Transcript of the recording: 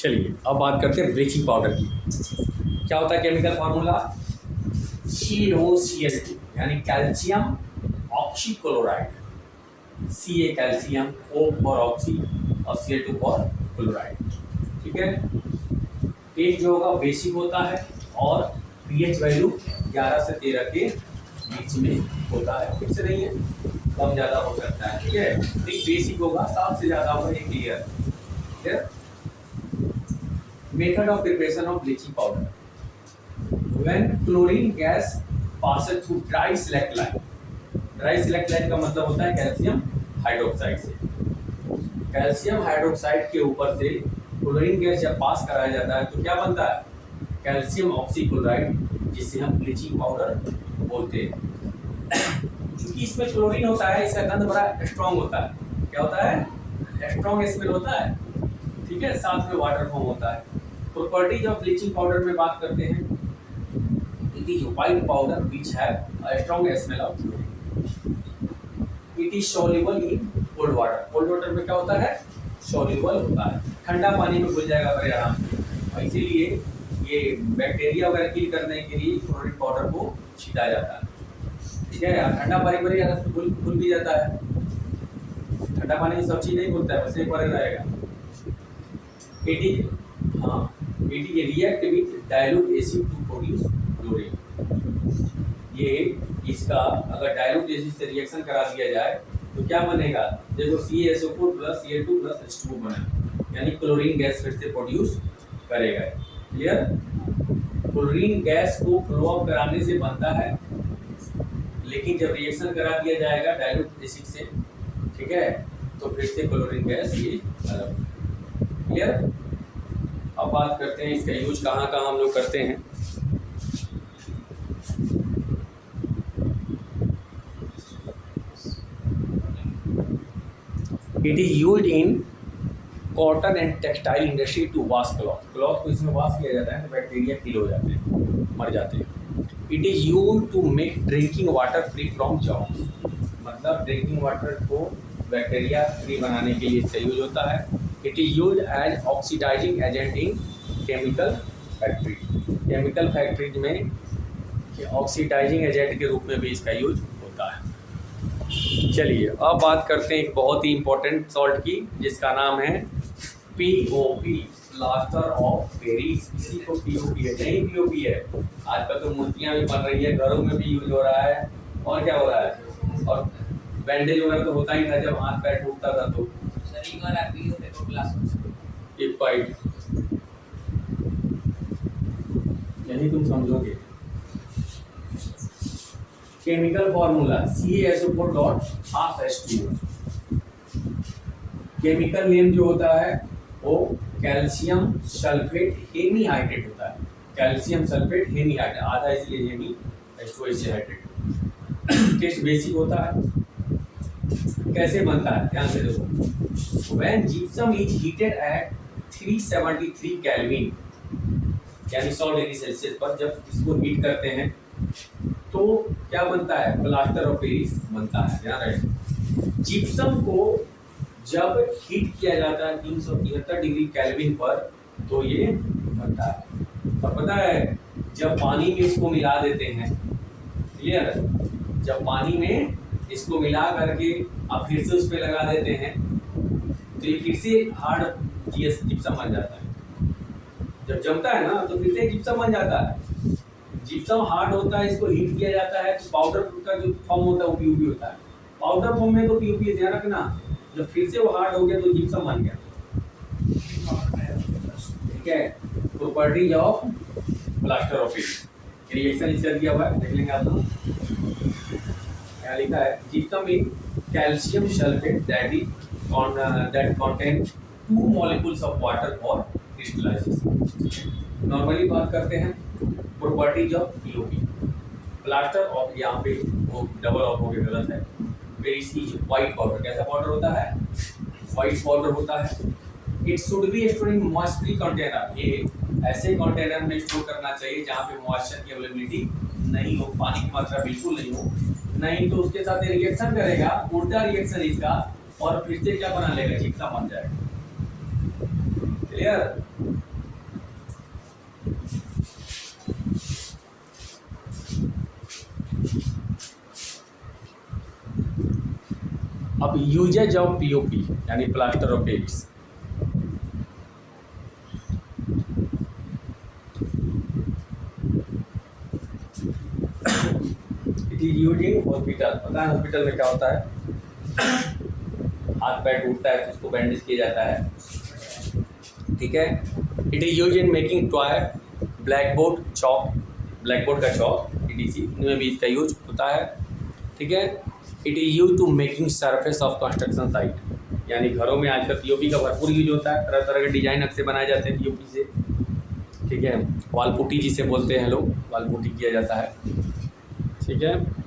चलिए अब बात करते हैं ब्लीचिंग पाउडर की। क्या होता है केमिकल फार्मूला? CaCl2 यानी calcium oxychloride. Ca calcium, O for oxy और Cl2 फॉर क्लोराइड। ठीक है। टेस्ट जो होगा बेसिक होता है और pH वैल्यू 11 से 13 के बीच में होता है, फिक्स नहीं है, कम ज़्यादा हो सकता है। ठीक है, एक बेसिक होगा, 7 से ज़्यादा होगा, ये clear. Method of preparation of bleaching powder. When chlorine gas passes through dry select line. Dry select line का मतलब होता है कैल्शियम हाइड्रोक्साइड से। कैल्शियम हाइड्रोक्साइड के ऊपर से क्लोरीन गैस जब पास कराया जाता है तो क्या बनता है? कैल्शियम ऑक्सीक्लोराइड, जिसे हम ब्लीचिंग पाउडर बोलते हैं। क्योंकि इसमें क्लोरीन होता है, इसका गंध बड़ा स्ट्रॉन्ग होता है। क्या होता है? स्ट्रॉन्ग स्मेल होता है। ठीक है, साथ में वाटर फॉर्म होता है। प्रॉपर्टीज ऑफ ब्लीचिंग पाउडर में बात करते हैं। It is white powder which have a strong smell of chlorine. It is soluble in cold water. Cold water में क्या होता है? सॉल्युबल होता है, ठंडा पानी में घुल जाएगा बड़े आराम से। और इसीलिए ये बैक्टीरिया वगैरह किल करने के लिए क्लोरीन पाउडर को छीटा जाता है। ठीक है, ठंडा पानी में ज़्यादा घुल भी जाता है। ठंडा पानी में सब चीज़ नहीं घुलता है, बस एक बार रहेगा। It is react with dilute acid to produce chlorine. ये इसका अगर डाइल्यूट एसिड से रिएक्शन करा दिया जाए तो क्या बनेगा? देखो CaSO4 + Cl2 + H2O बना, यानी क्लोरीन गैस फिर से प्रोड्यूस करेगा। क्लियर? क्लोरीन गैस को फ्लो अप कराने से बनता है, लेकिन जब रिएक्शन करा दिया जाएगा डाइल्यूट एसिड से, ठीक है, तो फिर से क्लोरीन गैस ये अलग। क्लियर? अब बात करते हैं इसका यूज कहाँ कहाँ हम लोग करते हैं। It is used in cotton and textile industry to wash cloth. Cloth को इसमें वॉश किया जाता है तो बैक्टीरिया किल हो जाते हैं, मर जाते हैं। It is used to make drinking water free from germs. मतलब ड्रिंकिंग वाटर को बैक्टीरिया फ्री बनाने के लिए इसका यूज होता है। It is used as oxidizing agent in chemical factory. Chemical factories में ऑक्सीडाइजिंग एजेंट के रूप में भी इसका यूज होता है। चलिए अब बात करते हैं एक बहुत ही इम्पोर्टेंट सॉल्ट की, जिसका नाम है POP, प्लास्टर ऑफ पेरिस। इसी को POP है, नहीं POP है। आजकल तो मूर्तियाँ भी बन रही है, घरों में भी यूज हो रहा है। और क्या हो रहा है? और बैंडेज वगैरह तो होता ही था जब हाथ पैर टूटता था तो। यही तुम समझोगे। Chemical formula CaSO4.12H2O। Chemical name जो होता है वो कैल्शियम सल्फेट हेमीहाइड्रेट होता है। कैल्शियम सल्फेट हेमीहाइड्रेट, आधा इसलिए हेमी, H2O इससे हाइड्रेट। टेस्ट बेसिक होता है। कैसे बनता है ध्यान से देखो। When gypsum is heated at 373 kelvin यानी 100 डिग्री सेल्सियस पर जब इसको हीट करते हैं तो क्या बनता है? प्लास्टर ऑफ पेरिस बनता है। ध्यान रखें, जिप्सम को जब हीट किया जाता है 373 डिग्री केल्विन पर तो ये बनता है। और पता है जब पानी में इसको मिला देते हैं, क्लियर, जब पानी में इसको मिला करके आप फिर से उस पर लगा देते हैं तो ये फिर से हार्ड जिप्सम बन जाता है। जब जमता है ना तो फिर से जिप्सम बन जाता है। जिप्सम हार्ड होता है, इसको हीट किया जाता है तो पाउडर का जो फॉर्म होता है वो POP होता है। पाउडर फॉर्म में तो POP है, ध्यान रखना। जब फिर से वो हार्ड हो गया तो जिप्सम बन गया। ठीक है, properties of plaster of Paris. Reaction इसका दिया हुआ है, देख लेंगे आप लोग। क्या लिखा है? Gypsum in calcium sulphate that contain 2 molecules of water for crystallization। Normally बात करते हैं properties of POP। Plaster of, यहाँ पे वो डबल ऑफ हो गया, गलत है। Paris is white powder. कैसा पाउडर होता है? व्हाइट पाउडर होता है। It should be store in moisture free container. ये ऐसे कंटेनर में स्टोर करना चाहिए जहाँ पे मॉइस्चर की अवेलेबिलिटी नहीं हो, पानी की मात्रा बिल्कुल नहीं हो, नहीं तो उसके साथ रिएक्शन करेगा, उल्टा रिएक्शन इसका, और फिर से क्या बना लेगा? जिप्सम बन जाएगा। क्लियर? अब यूजेज ऑफ पीओपी यानी plaster of Paris. It is used in hospital. पता है हॉस्पिटल में क्या होता है, हाथ पैर टूटता है तो उसको बैंडेज किया जाता है, ठीक है। It is used in making toy, black board, chalk, black board का चॉक, ETC इनमें भी इसका यूज होता है, ठीक है। It is use to making surface of construction site, यानी घरों में आजकल पीओपी का भरपूर यूज होता है, तरह तरह के डिजाइन नक्शे बनाए जाते हैं पीओपी से, ठीक है। वाल पुट्टी जिसे बोलते हैं लोग, वाल पुट्टी किया जाता है, ठीक है।